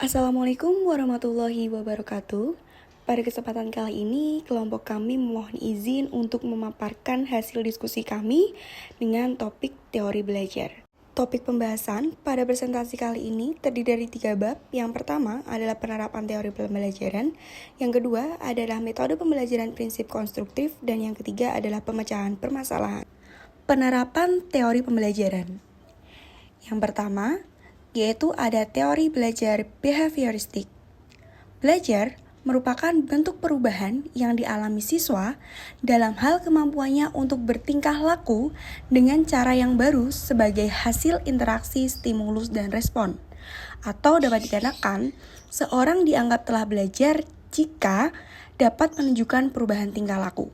Assalamualaikum warahmatullahi wabarakatuh. Pada kesempatan kali ini, kelompok kami memohon izin untuk memaparkan hasil diskusi kami dengan topik teori belajar. Topik pembahasan pada presentasi kali ini terdiri dari 3 bab. Yang pertama adalah penerapan teori pembelajaran, yang kedua adalah metode pembelajaran prinsip konstruktif, dan yang ketiga adalah pemecahan permasalahan. Penerapan teori pembelajaran. Yang pertama, yaitu ada teori belajar behavioristik. Belajar merupakan bentuk perubahan yang dialami siswa dalam hal kemampuannya untuk bertingkah laku dengan cara yang baru sebagai hasil interaksi stimulus dan respon. Atau dapat dikatakan, seorang dianggap telah belajar jika dapat menunjukkan perubahan tingkah laku.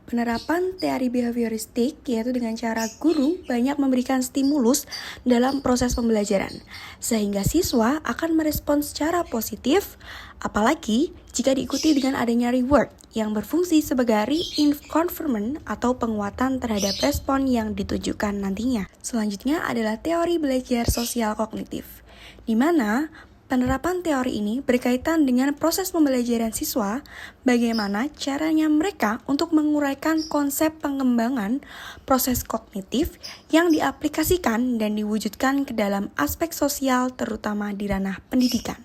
Penerapan teori behavioristik yaitu dengan cara guru banyak memberikan stimulus dalam proses pembelajaran, sehingga siswa akan merespon secara positif, apalagi jika diikuti dengan adanya reward yang berfungsi sebagai reinforcement atau penguatan terhadap respon yang ditujukan nantinya. Selanjutnya adalah teori belajar sosial kognitif, di mana penerapan teori ini berkaitan dengan proses pembelajaran siswa, bagaimana caranya mereka untuk menguraikan konsep pengembangan proses kognitif yang diaplikasikan dan diwujudkan ke dalam aspek sosial terutama di ranah pendidikan.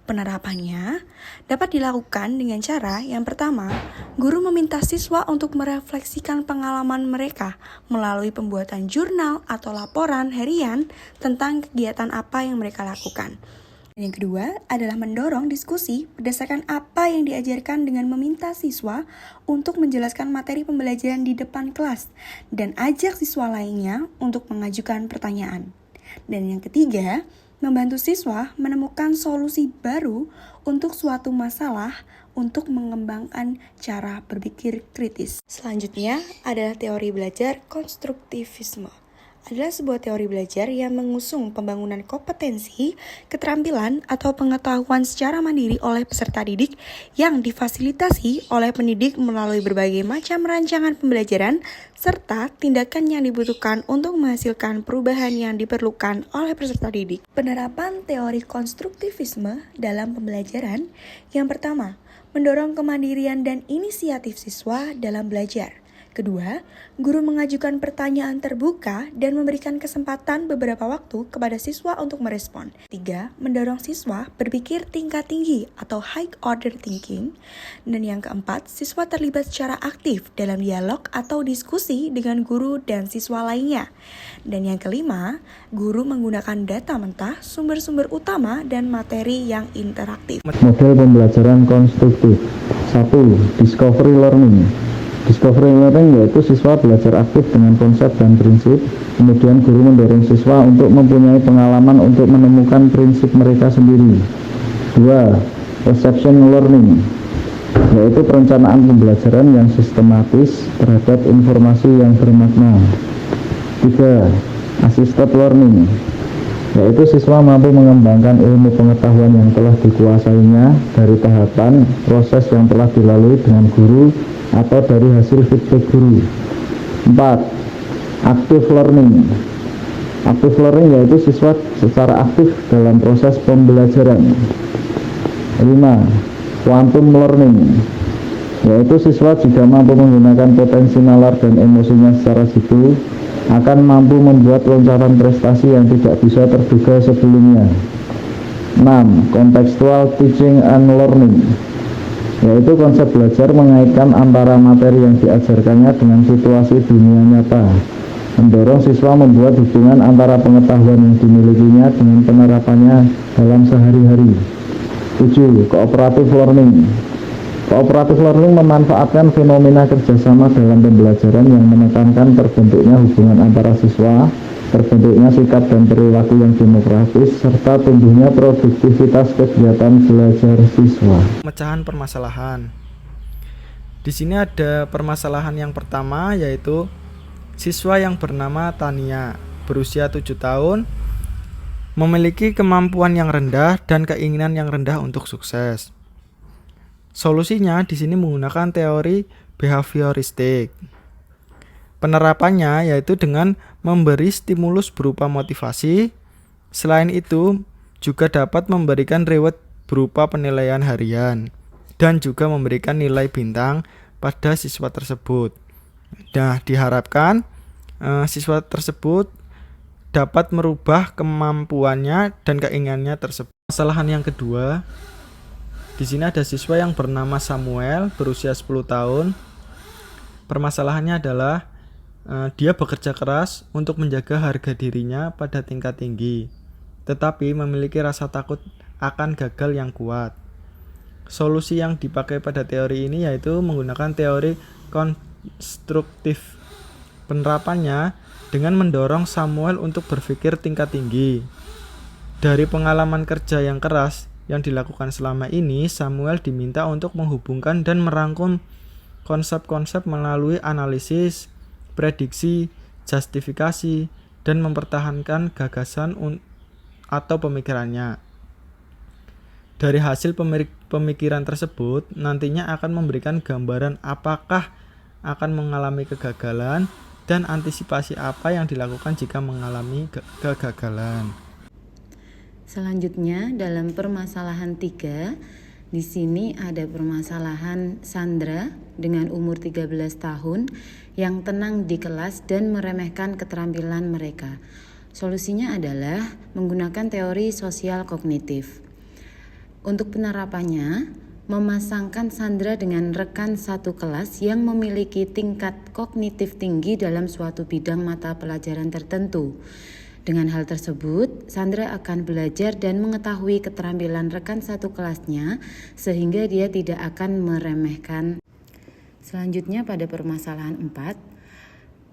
Penerapannya dapat dilakukan dengan cara yang pertama, guru meminta siswa untuk merefleksikan pengalaman mereka melalui pembuatan jurnal atau laporan harian tentang kegiatan apa yang mereka lakukan. Yang kedua adalah mendorong diskusi berdasarkan apa yang diajarkan dengan meminta siswa untuk menjelaskan materi pembelajaran di depan kelas dan ajak siswa lainnya untuk mengajukan pertanyaan. Dan yang ketiga, membantu siswa menemukan solusi baru untuk suatu masalah untuk mengembangkan cara berpikir kritis. Selanjutnya adalah teori belajar konstruktivisme. Adalah sebuah teori belajar yang mengusung pembangunan kompetensi, keterampilan, atau pengetahuan secara mandiri oleh peserta didik yang difasilitasi oleh pendidik melalui berbagai macam rancangan pembelajaran serta tindakan yang dibutuhkan untuk menghasilkan perubahan yang diperlukan oleh peserta didik. Penerapan teori konstruktivisme dalam pembelajaran yang pertama, mendorong kemandirian dan inisiatif siswa dalam belajar. Kedua, guru mengajukan pertanyaan terbuka dan memberikan kesempatan beberapa waktu kepada siswa untuk merespon. Tiga, mendorong siswa berpikir tingkat tinggi atau high order thinking. Dan yang keempat, siswa terlibat secara aktif dalam dialog atau diskusi dengan guru dan siswa lainnya. Dan yang kelima, guru menggunakan data mentah, sumber-sumber utama, dan materi yang interaktif. Model pembelajaran konstruktif. 1. Discovery learning. Discovery learning yaitu siswa belajar aktif dengan konsep dan prinsip, kemudian guru mendorong siswa untuk mempunyai pengalaman untuk menemukan prinsip mereka sendiri. 2. Perception learning yaitu perencanaan pembelajaran yang sistematis terhadap informasi yang bermakna. 3. Assisted learning yaitu siswa mampu mengembangkan ilmu pengetahuan yang telah dikuasainya dari tahapan proses yang telah dilalui dengan guru atau dari hasil feedback guru. 4. Active learning. Active learning yaitu siswa secara aktif dalam proses pembelajaran. 5. Quantum learning yaitu siswa jika mampu menggunakan potensi nalar dan emosinya secara jitu akan mampu membuat loncatan prestasi yang tidak bisa terduga sebelumnya. 6. Contextual teaching and learning yaitu konsep belajar mengaitkan antara materi yang diajarkannya dengan situasi dunia nyata, mendorong siswa membuat hubungan antara pengetahuan yang dimilikinya dengan penerapannya dalam sehari-hari. 7. Cooperative learning. Cooperative learning memanfaatkan fenomena kerjasama dalam pembelajaran yang menekankan terbentuknya hubungan antara siswa, terbentuknya sikap dan perilaku yang demokratis, serta tumbuhnya produktivitas kegiatan belajar siswa. Pemecahan permasalahan. Di sini ada permasalahan yang pertama, yaitu siswa yang bernama Tania, berusia 7 tahun, memiliki kemampuan yang rendah dan keinginan yang rendah untuk sukses. Solusinya di sini menggunakan teori behavioristik. Penerapannya yaitu dengan memberi stimulus berupa motivasi. Selain itu, juga dapat memberikan reward berupa penilaian harian dan juga memberikan nilai bintang pada siswa tersebut. Nah, diharapkan siswa tersebut dapat merubah kemampuannya dan keinginannya tersebut. Kesalahan yang kedua, di sini ada siswa yang bernama Samuel, berusia 10 tahun. Permasalahannya adalah dia bekerja keras untuk menjaga harga dirinya pada tingkat tinggi, tetapi memiliki rasa takut akan gagal yang kuat. Solusi yang dipakai pada teori ini yaitu menggunakan teori konstruktif. Penerapannya dengan mendorong Samuel untuk berpikir tingkat tinggi. Dari pengalaman kerja yang keras yang dilakukan selama ini, Samuel diminta untuk menghubungkan dan merangkum konsep-konsep melalui analisis, prediksi, justifikasi, dan mempertahankan gagasan atau pemikirannya. Dari hasil pemikiran tersebut, nantinya akan memberikan gambaran apakah akan mengalami kegagalan dan antisipasi apa yang dilakukan jika mengalami kegagalan. Selanjutnya dalam permasalahan 3, di sini ada permasalahan Sandra dengan umur 13 tahun yang tenang di kelas dan meremehkan keterampilan mereka. Solusinya adalah menggunakan teori sosial kognitif. Untuk penerapannya, memasangkan Sandra dengan rekan satu kelas yang memiliki tingkat kognitif tinggi dalam suatu bidang mata pelajaran tertentu. Dengan hal tersebut, Sandra akan belajar dan mengetahui keterampilan rekan satu kelasnya sehingga dia tidak akan meremehkan. Selanjutnya pada permasalahan 4,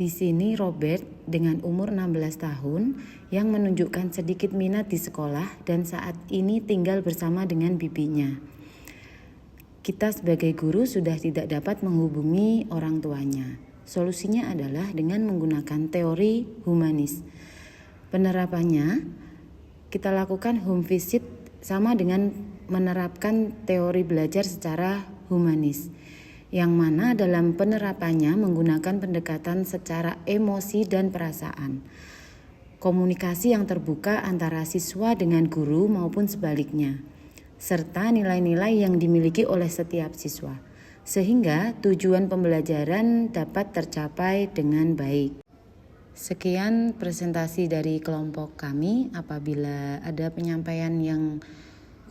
di sini Robert dengan umur 16 tahun yang menunjukkan sedikit minat di sekolah dan saat ini tinggal bersama dengan bibinya. Kita sebagai guru sudah tidak dapat menghubungi orang tuanya. Solusinya adalah dengan menggunakan teori humanis. Penerapannya, kita lakukan home visit sama dengan menerapkan teori belajar secara humanis, yang mana dalam penerapannya menggunakan pendekatan secara emosi dan perasaan. Komunikasi yang terbuka antara siswa dengan guru maupun sebaliknya, serta nilai-nilai yang dimiliki oleh setiap siswa, sehingga tujuan pembelajaran dapat tercapai dengan baik. Sekian presentasi dari kelompok kami. Apabila ada penyampaian yang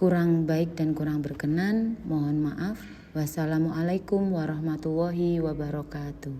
kurang baik dan kurang berkenan, mohon maaf. Wassalamualaikum warahmatullahi wabarakatuh.